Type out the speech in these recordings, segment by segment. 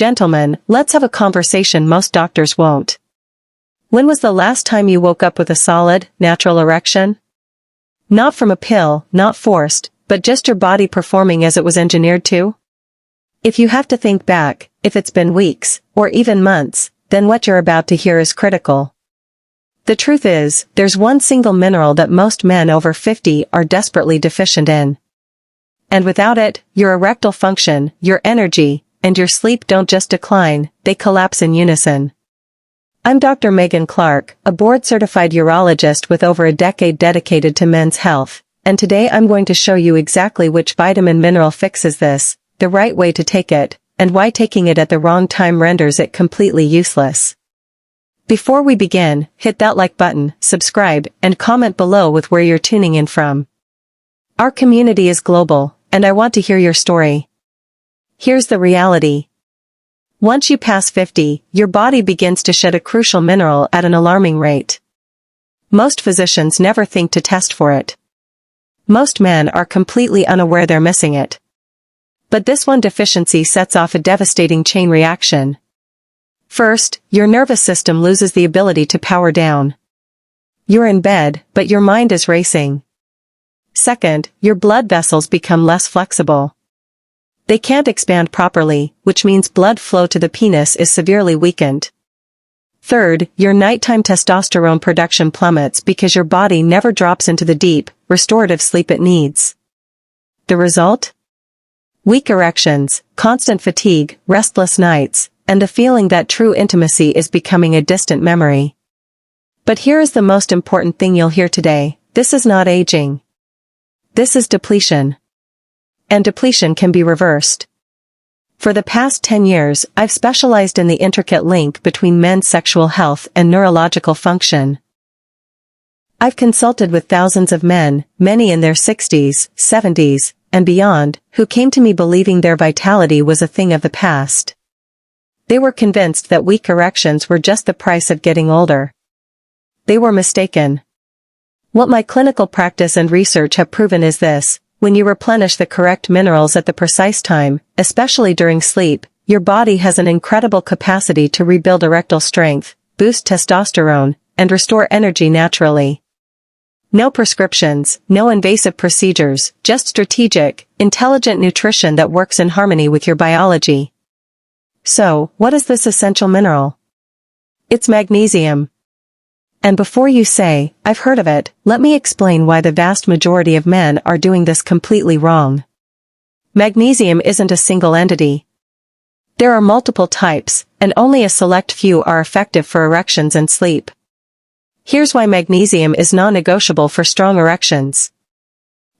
Gentlemen, let's have a conversation most doctors won't. When was the last time you woke up with a solid, natural erection? Not from a pill, not forced, but just your body performing as it was engineered to? If you have to think back, if it's been weeks, or even months, then what you're about to hear is critical. The truth is, there's one single mineral that most men over 50 are desperately deficient in. And without it, your erectile function, your energy, and your sleep don't just decline, they collapse in unison. I'm Dr. Clarke, a board-certified urologist with over a decade dedicated to men's health, and today I'm going to show you exactly which vitamin mineral fixes this, the right way to take it, and why taking it at the wrong time renders it completely useless. Before we begin, hit that like button, subscribe, and comment below with where you're tuning in from. Our community is global, and I want to hear your story. Here's the reality. Once you pass 50, your body begins to shed a crucial mineral at an alarming rate. Most physicians never think to test for it. Most men are completely unaware they're missing it. But this one deficiency sets off a devastating chain reaction. First, your nervous system loses the ability to power down. You're in bed, but your mind is racing. Second, your blood vessels become less flexible. They can't expand properly, which means blood flow to the penis is severely weakened. Third, your nighttime testosterone production plummets because your body never drops into the deep, restorative sleep it needs. The result? Weak erections, constant fatigue, restless nights, and the feeling that true intimacy is becoming a distant memory. But here is the most important thing you'll hear today: this is not aging. This is depletion. And depletion can be reversed. For the past 10 years, I've specialized in the intricate link between men's sexual health and neurological function. I've consulted with thousands of men, many in their 60s, 70s, and beyond, who came to me believing their vitality was a thing of the past. They were convinced that weak erections were just the price of getting older. They were mistaken. What my clinical practice and research have proven is this: when you replenish the correct minerals at the precise time, especially during sleep, your body has an incredible capacity to rebuild erectile strength, boost testosterone, and restore energy naturally. No prescriptions, no invasive procedures, just strategic, intelligent nutrition that works in harmony with your biology. So, what is this essential mineral? It's magnesium. And before you say, "I've heard of it," let me explain why the vast majority of men are doing this completely wrong. Magnesium isn't a single entity. There are multiple types, and only a select few are effective for erections and sleep. Here's why magnesium is non-negotiable for strong erections.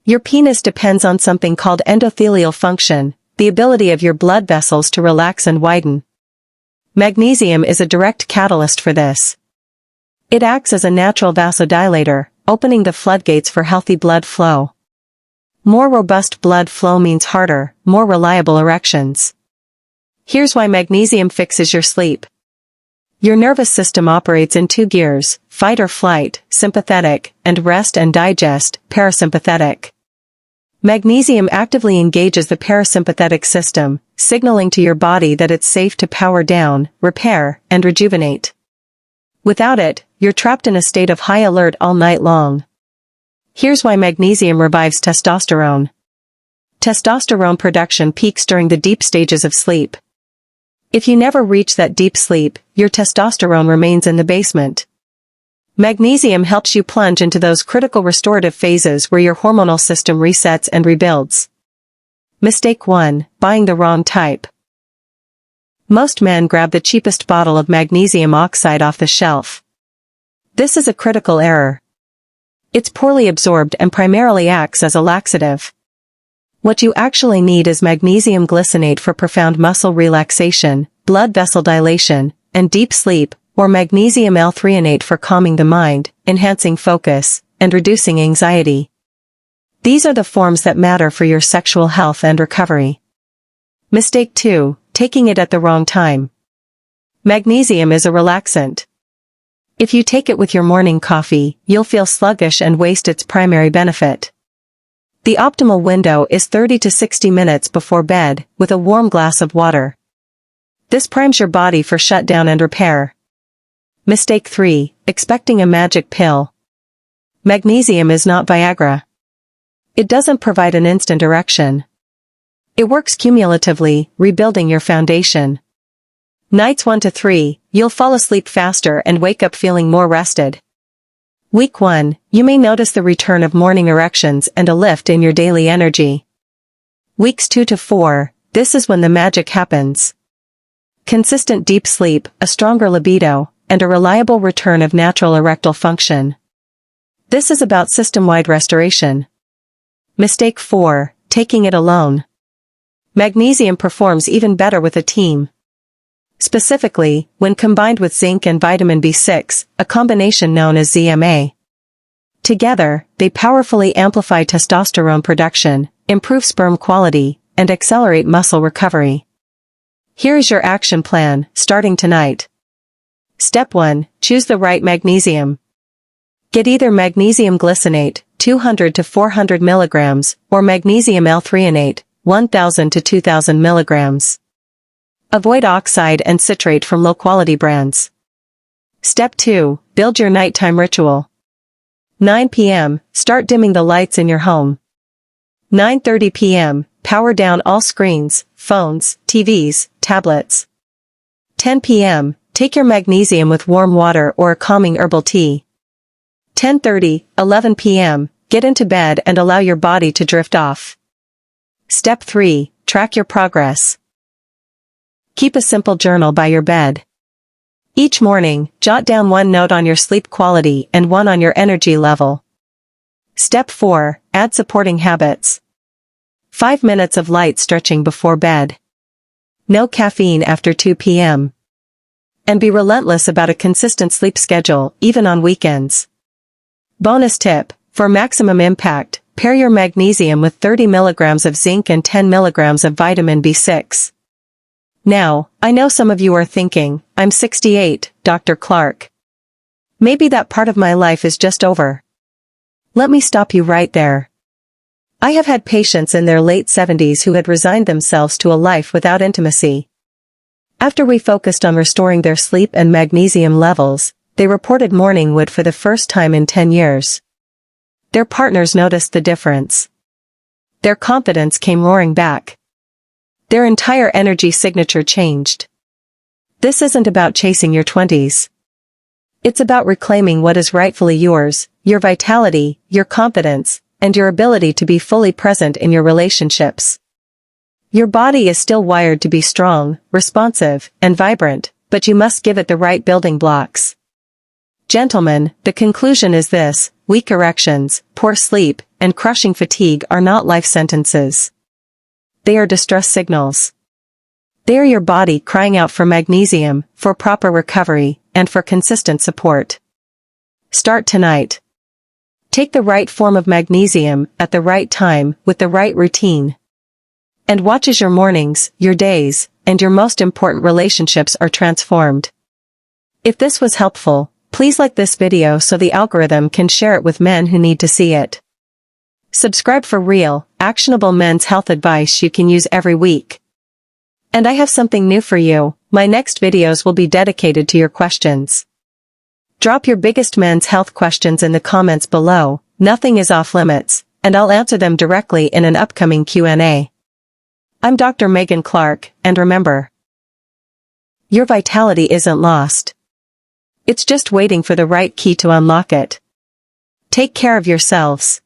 Your penis depends on something called endothelial function, the ability of your blood vessels to relax and widen. Magnesium is a direct catalyst for this. It acts as a natural vasodilator, opening the floodgates for healthy blood flow. More robust blood flow means harder, more reliable erections. Here's why magnesium fixes your sleep. Your nervous system operates in two gears: fight or flight, sympathetic, and rest and digest, parasympathetic. Magnesium actively engages the parasympathetic system, signaling to your body that it's safe to power down, repair, and rejuvenate. Without it, you're trapped in a state of high alert all night long. Here's why magnesium revives testosterone. Testosterone production peaks during the deep stages of sleep. If you never reach that deep sleep, your testosterone remains in the basement. Magnesium helps you plunge into those critical restorative phases where your hormonal system resets and rebuilds. Mistake 1: buying the wrong type. Most men grab the cheapest bottle of magnesium oxide off the shelf. This is a critical error. It's poorly absorbed and primarily acts as a laxative. What you actually need is magnesium glycinate for profound muscle relaxation, blood vessel dilation, and deep sleep, or magnesium L-threonate for calming the mind, enhancing focus, and reducing anxiety. These are the forms that matter for your sexual health and recovery. Mistake 2: taking it at the wrong time. Magnesium is a relaxant. If you take it with your morning coffee, you'll feel sluggish and waste its primary benefit. The optimal window is 30 to 60 minutes before bed, with a warm glass of water. This primes your body for shutdown and repair. Mistake 3. Expecting a magic pill. Magnesium is not Viagra. It doesn't provide an instant erection. It works cumulatively, rebuilding your foundation. Nights 1 to 3, you'll fall asleep faster and wake up feeling more rested. Week 1, you may notice the return of morning erections and a lift in your daily energy. Weeks 2 to 4, this is when the magic happens. Consistent deep sleep, a stronger libido, and a reliable return of natural erectile function. This is about system-wide restoration. Mistake 4, taking it alone. Magnesium performs even better with a team. Specifically, when combined with zinc and vitamin B6, a combination known as ZMA. Together, they powerfully amplify testosterone production, improve sperm quality, and accelerate muscle recovery. Here is your action plan, starting tonight. Step 1. Choose the right magnesium. Get either magnesium glycinate, 200 to 400 milligrams, or magnesium L-threonate, 1000 to 2000 milligrams. Avoid oxide and citrate from low-quality brands. Step 2. Build your nighttime ritual. 9 p.m., start dimming the lights in your home. 9:30 p.m., power down all screens, phones, TVs, tablets. 10 p.m., take your magnesium with warm water or a calming herbal tea. 10:30, 11 p.m., get into bed and allow your body to drift off. Step 3. Track your progress. Keep a simple journal by your bed. Each morning, jot down one note on your sleep quality and one on your energy level. Step 4. Add supporting habits. 5 minutes of light stretching before bed. No caffeine after 2 p.m. And be relentless about a consistent sleep schedule, even on weekends. Bonus tip, for maximum impact, pair your magnesium with 30 milligrams of zinc and 10 milligrams of vitamin B6. Now, I know some of you are thinking, I'm 68, Dr. Clarke. Maybe that part of my life is just over. Let me stop you right there. I have had patients in their late 70s who had resigned themselves to a life without intimacy. After we focused on restoring their sleep and magnesium levels, they reported morning wood for the first time in 10 years. Their partners noticed the difference. Their confidence came roaring back. Their entire energy signature changed. This isn't about chasing your 20s. It's about reclaiming what is rightfully yours, your vitality, your confidence, and your ability to be fully present in your relationships. Your body is still wired to be strong, responsive, and vibrant, but you must give it the right building blocks. Gentlemen, the conclusion is this: weak erections, poor sleep, and crushing fatigue are not life sentences. They are distress signals. They are your body crying out for magnesium, for proper recovery, and for consistent support. Start tonight. Take the right form of magnesium, at the right time, with the right routine. And watch as your mornings, your days, and your most important relationships are transformed. If this was helpful, please like this video so the algorithm can share it with men who need to see it. Subscribe for real, actionable men's health advice you can use every week. And I have something new for you. My next videos will be dedicated to your questions. Drop your biggest men's health questions in the comments below, nothing is off limits, and I'll answer them directly in an upcoming Q&A. I'm Dr. Megan Clarke, and remember, your vitality isn't lost. It's just waiting for the right key to unlock it. Take care of yourselves.